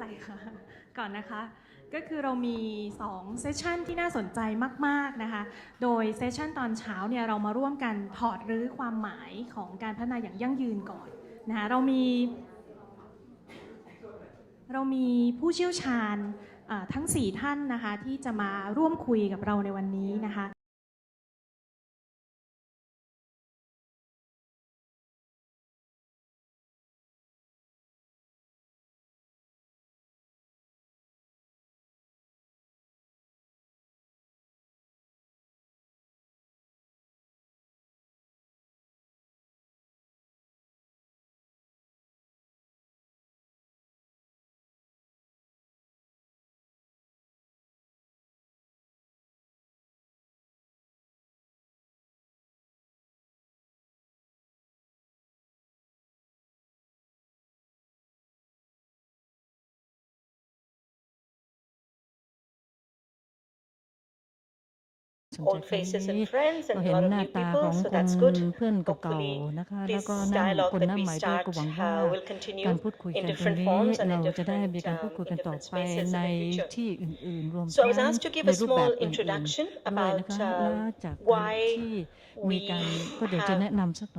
ไรค่ะก่อนนะคะก็คือเรามี2เซสชันที่น่าสนใจมากๆนะคะโดยเซสชันตอนเช้าเนี่ยเรามาร่วมกันถอดรื้อความหมายของการพัฒนาอย่างยั่งยืนก่อนนะคะเรามีผู้เชี่ยวชาญทั้ง4ท่านนะคะที่จะมาร่วมคุยกับเราในวันนี้นะคะ old faces and friends and a lot of new people, so that's good. Hopefully, this dialogue that we start will continue in different forms and in different spaces in the future. So I was asked to give a small introduction about why we have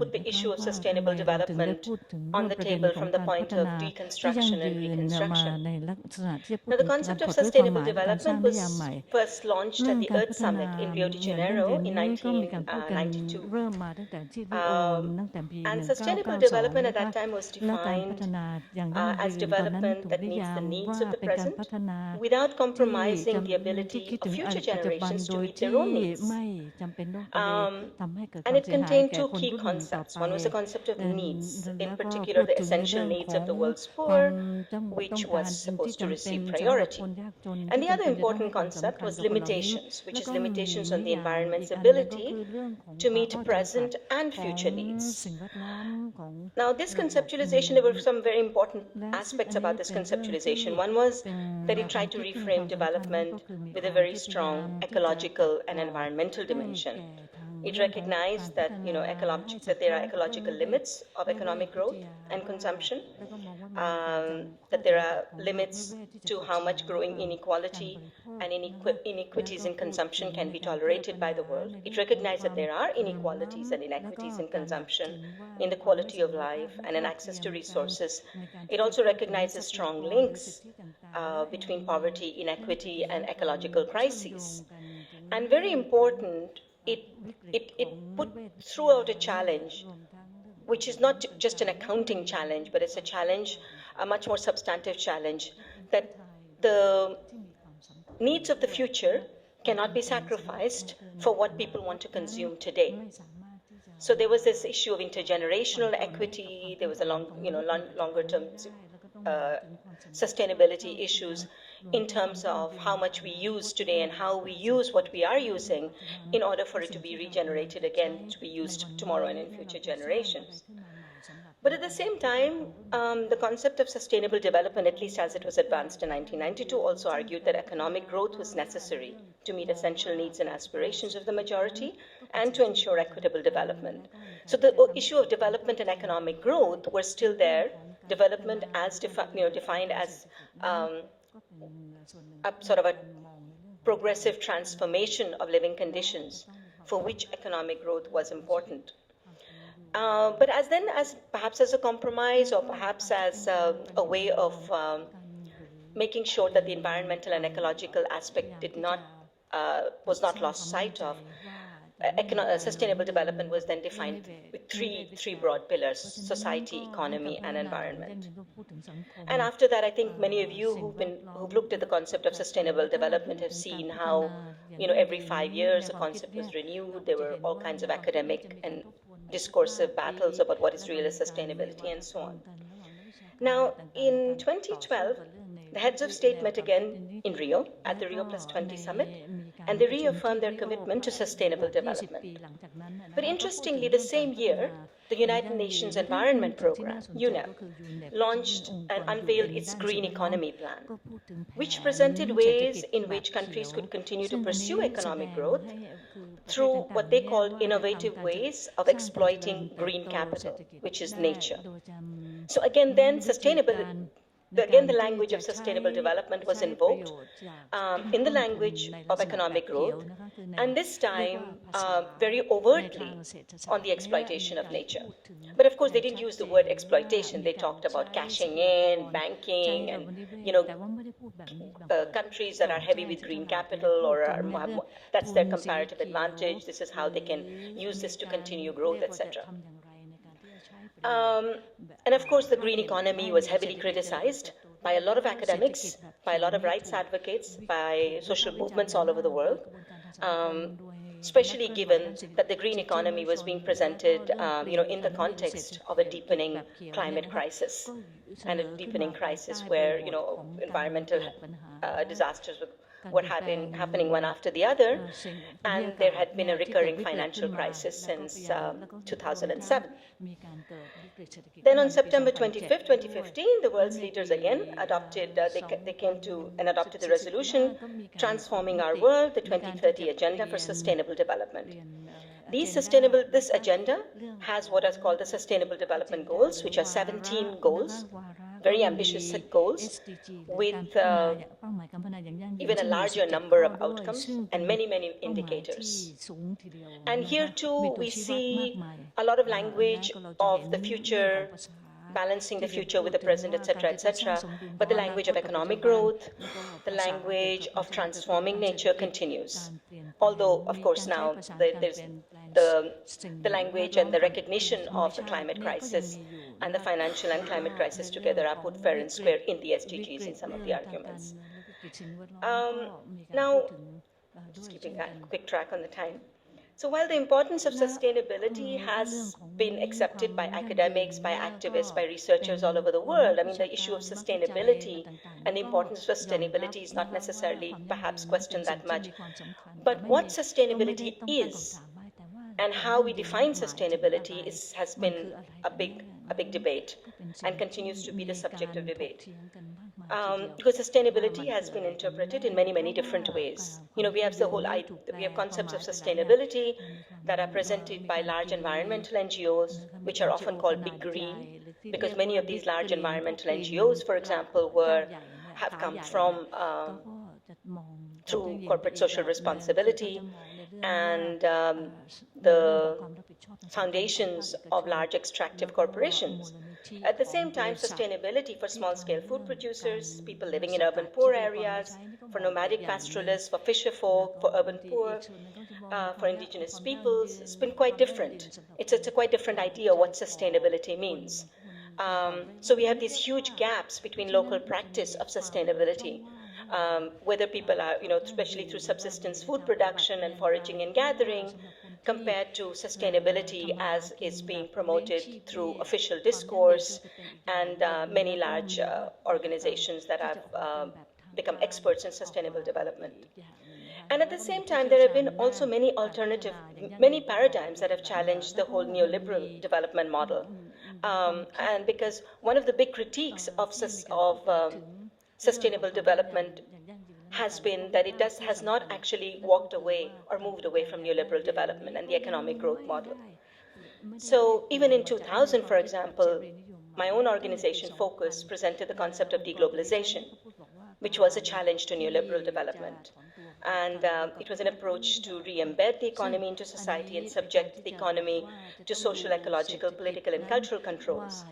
put the issue of sustainable development on the table from the point of deconstruction and reconstruction. Now, the concept of sustainable development was first launched at the Earth Summit in Rio de Janeiro in 1992. And sustainable development at that time was defined as development that meets the needs of the present without compromising the ability of future generations to meet their own needs. And it contained two key concepts. One was the concept of needs, in particular the essential needs of the world's poor, which was supposed to receive priority. And the other important concept was limitations, which is limitations on the environment's ability to meet present and future needs. Now, this conceptualization, there were some very important aspects about this conceptualization. One was that it tried to reframe development with a very strong ecological and environmental dimension. It recognized that, that there are ecological limits of economic growth and consumption, that there are limits to how much growing inequality and inequities in consumption can be tolerated by the world. It recognized that there are inequalities and inequities in consumption, in the quality of life, and in access to resources. It also recognizes strong links between poverty, inequity, and ecological crises. And very important, it put throughout a challenge, which is not just an accounting challenge, but it's a challenge, a much more substantive challenge, that the needs of the future cannot be sacrificed for what people want to consume today. So there was this issue of intergenerational equity, there was a longer term sustainability issues in terms of how much we use today and how we use what we are using in order for it to be regenerated again, to be used tomorrow and in future generations. But at the same time, the concept of sustainable development, at least as it was advanced in 1992, also argued that economic growth was necessary to meet essential needs and aspirations of the majority and to ensure equitable development. So the issue of development and economic growth were still there. Development as defined as a sort of a progressive transformation of living conditions for which economic growth was important. But perhaps as a compromise or perhaps as a way of making sure that the environmental and ecological aspect was not lost sight of, sustainable development was then defined with three broad pillars: society, economy, and environment. And after that, I think many of you who've looked at the concept of sustainable development have seen how, every 5 years a concept was renewed. There were all kinds of academic and discursive battles about what is real sustainability and so on. Now, in 2012, the heads of state met again in Rio at the Rio +20 summit, and they reaffirmed their commitment to sustainable development. But interestingly, the same year, the United Nations Environment Programme, UNEP, launched and unveiled its Green Economy Plan, which presented ways in which countries could continue to pursue economic growth through what they called innovative ways of exploiting green capital, which is nature. So again, then again, the language of sustainable development was invoked in the language of economic growth, and this time very overtly on the exploitation of nature. But of course, they didn't use the word exploitation. They talked about cashing in, banking, and countries that are heavy with green capital or that's their comparative advantage. This is how they can use this to continue growth, etc. And of course, the green economy was heavily criticized by a lot of academics, by a lot of rights advocates, by social movements all over the world, especially given that the green economy was being presented, in the context of a deepening climate crisis and a deepening crisis where, environmental disasters were happening one after the other, and there had been a recurring financial crisis since 2007. Then on September 25th, 2015, the world's leaders again adopted, they came to and adopted the resolution transforming our world, the 2030 Agenda for Sustainable Development. This agenda has what is called the Sustainable Development Goals, which are 17 goals, very ambitious goals, with even a larger number of outcomes and many, many indicators. And here too, we see a lot of language of the future, balancing the future with the present, etc., but the language of economic growth, the language of transforming nature continues. Although, of course, now there's the language and the recognition of the climate crisis and the financial and climate crisis together are put fair and square in the SDGs in some of the arguments. Now, just keeping a quick track on the time. So while the importance of sustainability has been accepted by academics, by activists, by researchers all over the world, I mean, the issue of sustainability and the importance of sustainability is not necessarily perhaps questioned that much. But what sustainability is and how we define sustainability has been a big debate and continues to be the subject of debate. Because sustainability has been interpreted in many, many different ways. We have we have concepts of sustainability that are presented by large environmental NGOs, which are often called big green, because many of these large environmental NGOs, for example, have come from through corporate social responsibility and the foundations of large extractive corporations. At the same time, sustainability for small-scale food producers, people living in urban poor areas, for nomadic pastoralists, for fisher folk, for urban poor, for indigenous peoples, it's been quite different. It's a quite different idea what sustainability means. So we have these huge gaps between local practice of sustainability, whether people are, especially through subsistence food production and foraging and gathering, compared to sustainability as is being promoted through official discourse and many large organizations that have become experts in sustainable development. And at the same time, there have been also many paradigms that have challenged the whole neoliberal development model. And because one of the big critiques of sustainable development has been that it has not actually walked away or moved away from neoliberal development and the economic growth model. So even in 2000, for example, my own organization, Focus, presented the concept of deglobalization, which was a challenge to neoliberal development. And it was an approach to re-embed the economy into society and subject the economy to social, ecological, political, and cultural controls.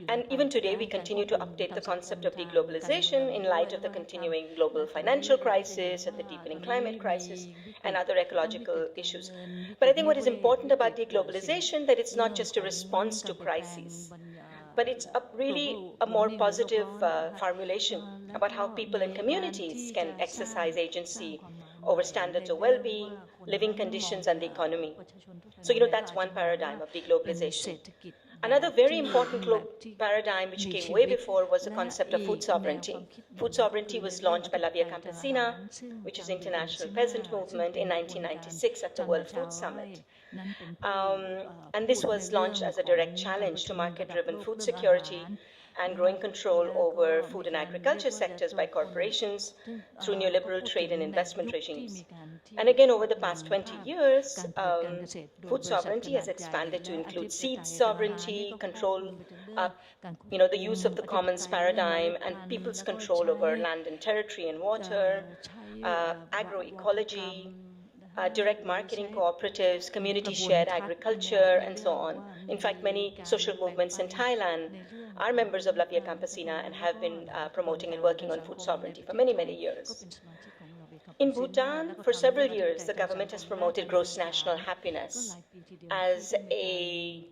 And even today, we continue to update the concept of deglobalization in light of the continuing global financial crisis and the deepening climate crisis and other ecological issues. But I think what is important about deglobalization, that it's not just a response to crises, but it's really a more positive formulation about how people and communities can exercise agency over standards of well-being, living conditions, and the economy. So, that's one paradigm of deglobalization. Another very important paradigm which came way before was the concept of food sovereignty. Food sovereignty was launched by La Via Campesina, which is international peasant movement, in 1996 at the World Food Summit. And this was launched as a direct challenge to market-driven food security and growing control over food and agriculture sectors by corporations through neoliberal trade and investment regimes. And again, over the past 20 years, food sovereignty has expanded to include seed sovereignty, control the use of the commons paradigm and people's control over land and territory and water, agroecology, direct marketing cooperatives, community shared agriculture, and so on. In fact, many social movements in Thailand are members of La Via Campesina and have been promoting and working on food sovereignty for many, many years. In Bhutan, for several years, the government has promoted gross national happiness as a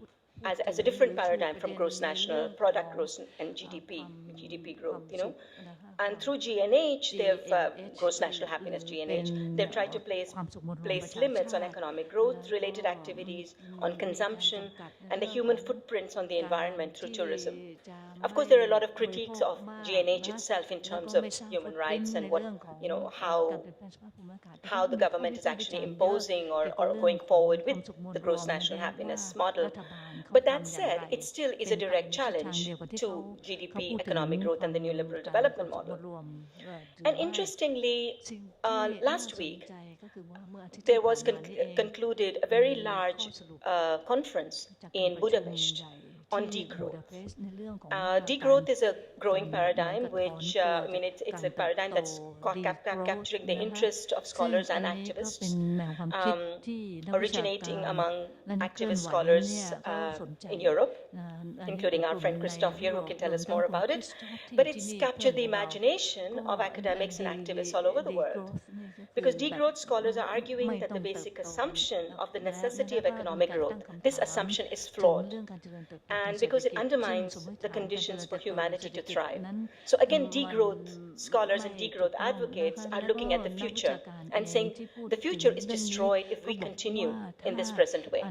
different paradigm from gross national product growth and GDP growth, And through GNH, they've gross national happiness, GNH, they've tried to place limits on economic growth-related activities, on consumption, and the human footprints on the environment through tourism. Of course, there are a lot of critiques of GNH itself in terms of human rights and what, how the government is actually imposing or going forward with the gross national happiness model. But that said, it still is a direct challenge to GDP, economic growth, and the new liberal development model. And interestingly, last week, there was concluded a very large conference in Budapest on degrowth. Degrowth is a growing paradigm, which, it's a paradigm that's capturing the interest of scholars and activists, originating among activist scholars in Europe, including our friend Christoph here, who can tell us more about it. But it's captured the imagination of academics and activists all over the world. Because degrowth scholars are arguing that the basic assumption of the necessity of economic growth, this assumption is flawed. And because it undermines the conditions for humanity to thrive. So again, degrowth scholars and degrowth advocates are looking at the future and saying the future is destroyed if we continue in this present way.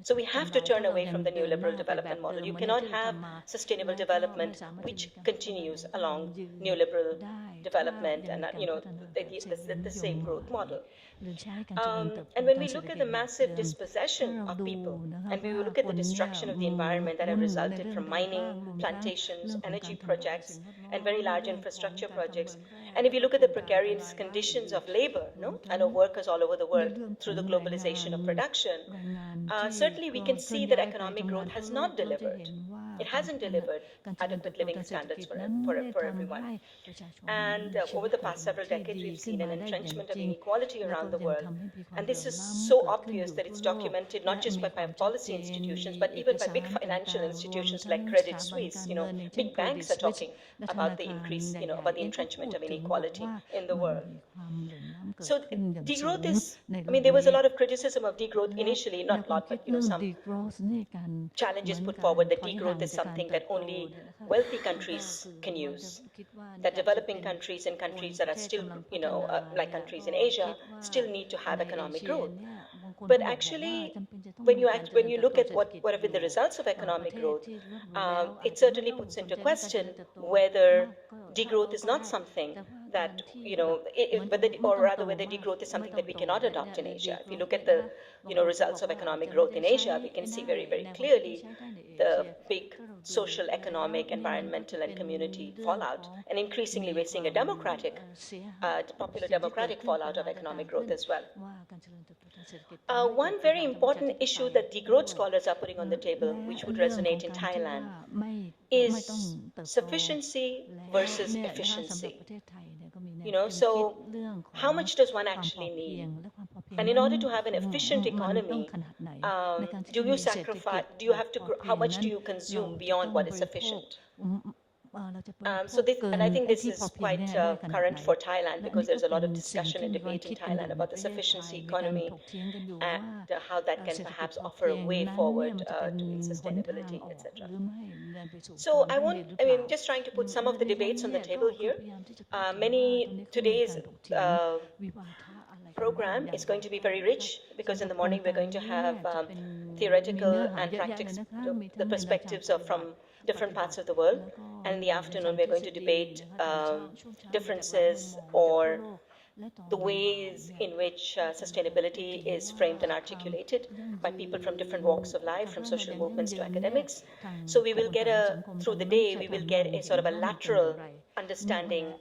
So we have to turn away from the neoliberal development model. You cannot have sustainable development which continues along neoliberal development and the same growth model. And when we look at the massive dispossession of people, and we look at the destruction of the environment that have resulted from mining, plantations, energy projects, and very large infrastructure projects, and if you look at the precarious conditions of labor, and of workers all over the world through the globalization of production, certainly we can see that economic growth has not delivered. It hasn't delivered adequate living standards for everyone. And over the past several decades, we've seen an entrenchment of inequality around the world. And this is so obvious that it's documented not just by policy institutions, but even by big financial institutions like Credit Suisse. Big banks are talking about the increase, about the entrenchment of inequality in the world. So degrowth is, there was a lot of criticism of degrowth initially, not a lot, but some challenges put forward that degrowth is something that only wealthy countries can use, that developing countries and countries that are still, like countries in Asia, still need to have economic growth. But actually, when you look at what have been the results of economic growth, it certainly puts into question whether degrowth is not something that, whether degrowth is something that we cannot adopt in Asia. If you look at the, results of economic growth in Asia, we can see very, very clearly the big social, economic, environmental, and community fallout. And increasingly, we're seeing a popular democratic fallout of economic growth as well. One very important issue that degrowth scholars are putting on the table, which would resonate in Thailand, is sufficiency versus efficiency. So how much does one actually need? And in order to have an efficient economy, how much do you consume beyond what is sufficient? And I think this is quite current for Thailand, because there's a lot of discussion and debate in Thailand about the sufficiency economy and how that can perhaps offer a way forward to sustainability, etc. So just trying to put some of the debates on the table here. Today's program is going to be very rich, because in the morning we're going to have theoretical and practical, the perspectives from different parts of the world. And in the afternoon, we're going to debate differences or the ways in which sustainability is framed and articulated by people from different walks of life, from social movements to academics. So we will get through the day, we will get a sort of a lateral understanding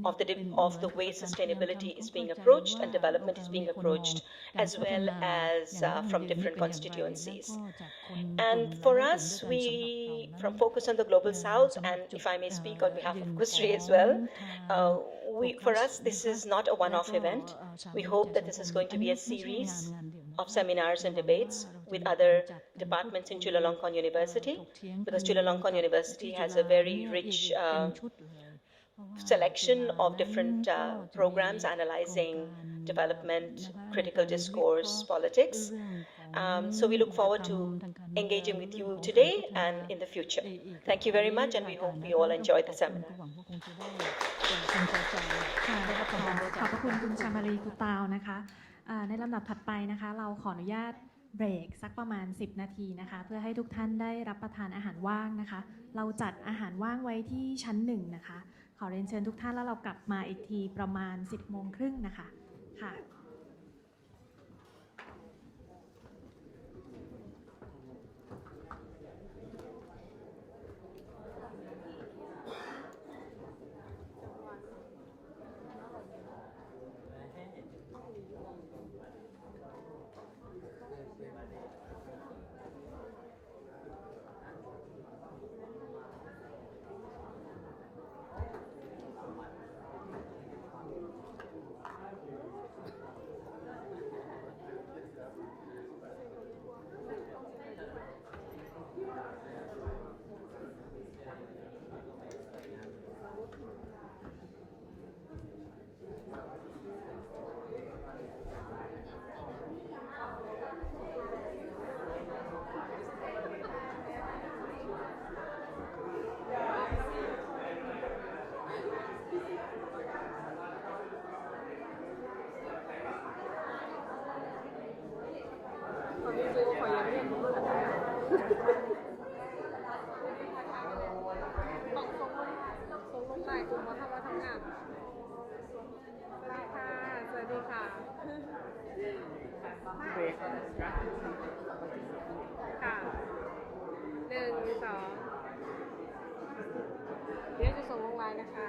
of the way sustainability is being approached and development is being approached, as well as from different constituencies. And for us, we focus on the Global South, and if I may speak on behalf of Gusri as well, for us, this is not a one-off event. We hope that this is going to be a series of seminars and debates with other departments in Chulalongkorn University, because Chulalongkorn University has a very rich selection of different programs analyzing development, critical discourse, politics. So we look forward to engaging with you today and in the future. Thank you very much, and we hope you all enjoy the seminar. ขอบคุณคุณชามารีกุตาวนะคะในลำดับถัดไปนะคะเราขออนุญาตเบรกสักประมาณ10นาทีนะคะเพื่อให้ทุกท่านได้รับประทานอาหารว่างนะคะเราจัดอาหารว่างไว้ที่ชั้น1นะคะขอเรียนเชิญทุกท่านแล้วเรากลับมาอีกทีประมาณ10:30นะคะค่ะเดี๋ยวจะส่งลงไลน์นะคะ